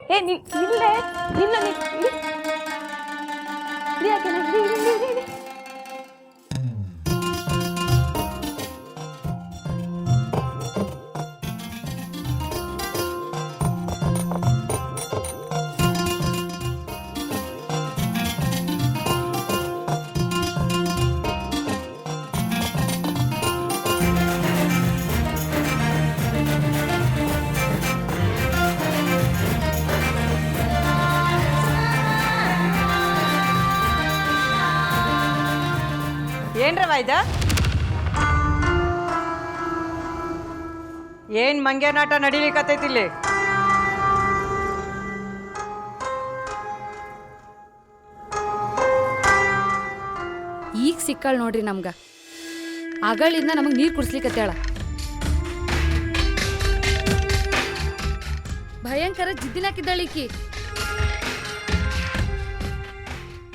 ಏ ನಿಲ್ಲೆ ನಿಲ್ಲ ಯಾಕೆ ಏನ್ರವ ಇದ ಏನ್ ಮಂಗ್ಯನಾಟ ನಡೀಲಿಕತ್ತೈತಿ ಇಲ್ಲಿ? ಈಗ ಸಿಕ್ಕಾಳ್ ನೋಡ್ರಿ ನಮ್ಗ. ಆಗಳಿಂದ ನಮಗ್ ನೀರ್ ಕುಡ್ಸ್ಲಿಕತ್ತೇಳ. ಭಯಂಕರ ಜಿದ್ದಿನಾಕಿದ್ದಾಳಿಕಿ.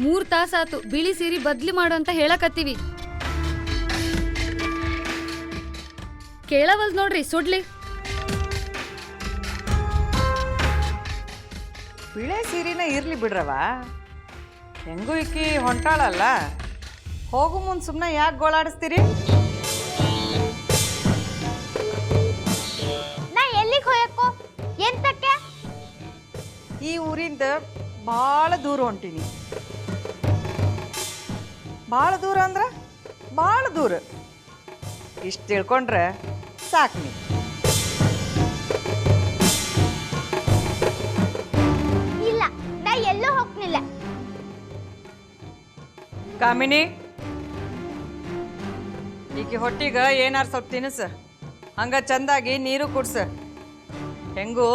3 ತಾಸಾತು ಬಿಳಿ ಸೀರೆ ಬದ್ಲಿ ಮಾಡು ಅಂತ ಹೇಳಕತ್ತೀವಿ. ಕೇಳವಲ್ ನೋಡ್ರಿ ಸುಡ್ಲಿ. ಬಿಳೆ ಸೀರಿನ ಇರ್ಲಿ ಬಿಡ್ರವ, ಹೆಂಗೂ ಇಕ್ಕಿ ಹೊಂಟಾಳಲ್ಲ, ಹೋಗು ಮುಂದೆ ಸುಮ್ಮನೆ ಯಾಕೆ ಗೋಳಾಡಿಸ್ತೀರಿ? ನಾ ಎಲ್ಲಿಗೆ ಹೋಯಕ್ಕೋ ಎಂತಕ್ಕೆ? ಈ ಊರಿಂದ ಭಾಳ ದೂರ ಹೊಂಟೀನಿ. ಭಾಳ ದೂರ ಅಂದ್ರೆ ಭಾಳ ದೂರ. ಇಷ್ಟು ತಿಳ್ಕೊಂಡ್ರೆ ಸಾಕು. ನೀ ಇಲ್ಲ, ನಾ ಎಲ್ಲೂ ಹೋಗ್ನಿಲ್ಲ. ಕಾಮಿನಿ, ಈಕೆ ಹೊಟ್ಟಿಗೆ ಏನಾರು ಸ್ವಲ್ಪ ತಿನ್ನಿಸ, ಹಂಗ ಚಂದಾಗಿ ನೀರು ಕುಡ್ಸ. ಹೆಂಗೂ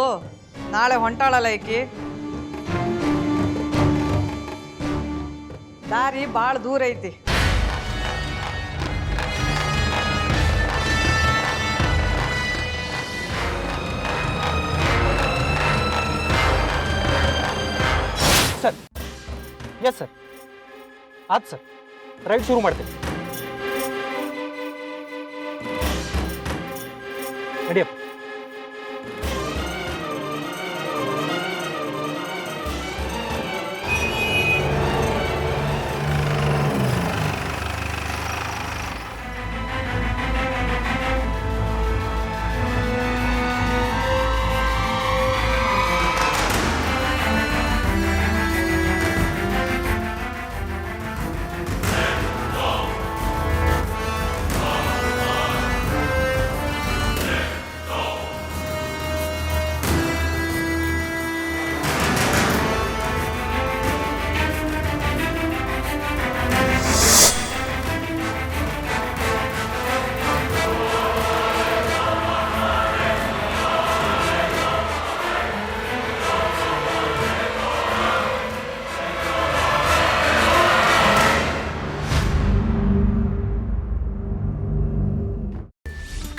ನಾಳೆ ಹೊಂಟಾಳಲ್ಲ ಈಕಿ. ದಾರಿ ಭಾಳ ದೂರ ಐತಿ. ಸರ್, ಎಸ್ ಸರ್, ಆಯ್ತು ಸರ್, ರೈಡ್ ಶುರು ಮಾಡ್ತೀನಿ. ನಡಿಯಪ್ಪ.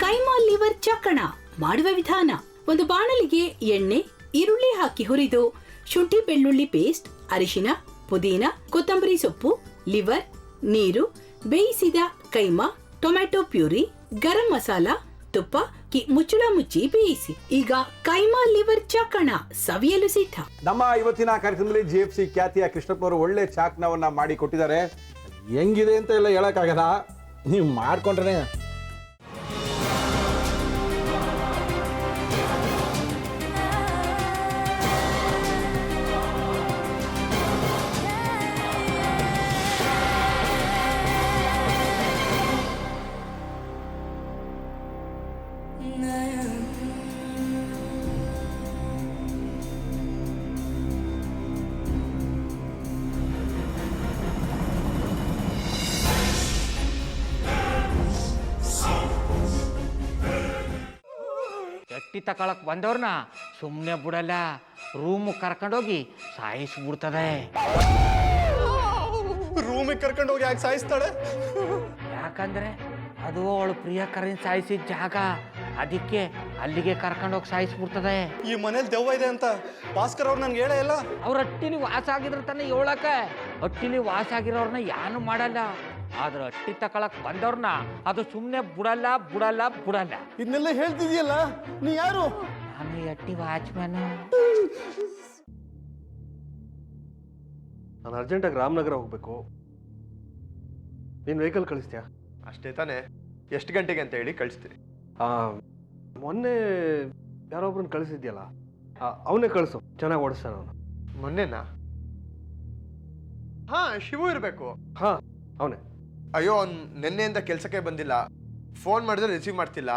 ಕೈಮಾ ಲಿವರ್ ಚಕ್ಕಣ ಮಾಡುವ ವಿಧಾನ: ಒಂದು ಬಾಣಲಿಗೆ ಎಣ್ಣೆ, ಈರುಳ್ಳಿ ಹಾಕಿ ಹುರಿದು ಶುಂಠಿ ಬೆಳ್ಳುಳ್ಳಿ ಪೇಸ್ಟ್, ಅರಿಶಿನ, ಪುದೀನ, ಕೊತ್ತಂಬರಿ ಸೊಪ್ಪು, ಲಿವರ್, ನೀರು, ಬೇಯಿಸಿದ ಕೈಮಾ, ಟೊಮ್ಯಾಟೊ ಪ್ಯೂರಿ, ಗರಂ ಮಸಾಲ, ತುಪ್ಪ ಮುಚ್ಚಳ ಮುಚ್ಚಿ ಬೇಯಿಸಿ. ಈಗ ಕೈಮಾ ಲಿವರ್ ಚಕ್ಕಣ ಸವಿಯಲು ಸಿದ್ಧ. ನಮ್ಮ ಇವತ್ತಿನ ಕಾರ್ಯಕ್ರಮದಲ್ಲಿ GFC ಖ್ಯಾತಿಯ ಕೃಷ್ಣಪ್ಪನವರು ಒಳ್ಳೆ ಚಾಕ್ನವನ್ನ ಮಾಡಿ ಕೊಟ್ಟಿದ್ದಾರೆ. ಹೆಂಗಿದೆ ಅಂತ ಎಲ್ಲ ಹೇಳಕ್ಕಾಗಲ್ಲ, ನೀವು ಮಾಡ್ಕೊಂಡ್ರೆ. ಎಟ್ಟಿ ತಕೊಳಕ್ ಬಂದವ್ರನ್ನ ಸುಮ್ಮನೆ ಬಿಡಲ್ಲ, ರೂಮ್ ಕರ್ಕೊಂಡೋಗಿ ಸಾಯಿಸ್ಬಿಡ್ತದೆ. ರೂಮಿಗೆ ಕರ್ಕೊಂಡೋಗಿ ಯಾಕೆ ಸಾಯಿಸ್ತಾಳೆ? ಯಾಕಂದ್ರೆ ಅದು ಅವಳು ಪ್ರಿಯಕರನ್ ಸಾಯಿಸಿದ ಜಾಗ, ಅದಕ್ಕೆ ಅಲ್ಲಿಗೆ ಕರ್ಕೊಂಡೋಗಿ ಸಾಯಿಸ್ಬಿಡ್ತದೆ. ಈ ಮನೇಲಿ ದೆವ್ವ ಇದೆ ಅಂತ ಭಾಸ್ಕರ್ ಅವ್ರು ನನ್ಗೆ ಹೇಳೇ ಇಲ್ಲ. ಅವ್ರ ಹಟ್ಟಿಲಿ ವಾಸ ಆಗಿದ್ರ ತಾನೆ ಹೇಳಕ. ಹಟ್ಟಿಲಿ ವಾಸ ಆಗಿರೋರ್ನ ಯಾನು ಮಾಡಲ್ಲ, ಆದ್ರೆ ಹಟ್ಟಿ ತಕೊಳಕ್ ಬಂದವ್ರನ್ನ ಅದು ಸುಮ್ಮನೆ ಬಿಡಲ್ಲ ಬಿಡಲ್ಲ ಬಿಡಲ್ಲ. ಇದನ್ನೆಲ್ಲ ಹೇಳ್ತಿದ್ಯಲ್ಲ, ನೀ ಯಾರು? ನಾನು ಹಟ್ಟಿ ವಾಚ್ಮ್ಯಾನು. ನಾನು ಅರ್ಜೆಂಟಾಗಿ ರಾಮನಗರ ಹೋಗಬೇಕು. ನೀನು ವೆಹಿಕಲ್ ಕಳಿಸ್ತೀಯಾ? ಅಷ್ಟೇ ತಾನೇ, ಎಷ್ಟು ಗಂಟೆಗೆ ಅಂತ ಹೇಳಿ ಕಳಿಸ್ತೀರಿ. ಮೊನ್ನೆ ಯಾರೊಬ್ರನ್ನ ಕಳಿಸಿದ್ಯಲ್ಲ, ಅವನೇ ಕಳಿಸು, ಚೆನ್ನಾಗಿ ಓಡಿಸ್ತಾನೆ ಅವನು. ಮೊನ್ನೆನಾ? ಹಾ, ಶಿವು ಇರಬೇಕು. ಹಾಂ, ಅವನೇ. ಅಯ್ಯೋ, ಅವ್ನು ನಿನ್ನೆಯಿಂದ ಕೆಲಸಕ್ಕೆ ಬಂದಿಲ್ಲ. ಫೋನ್ ಮಾಡಿದ್ರೆ ರಿಸೀವ್ ಮಾಡ್ತಿಲ್ಲ.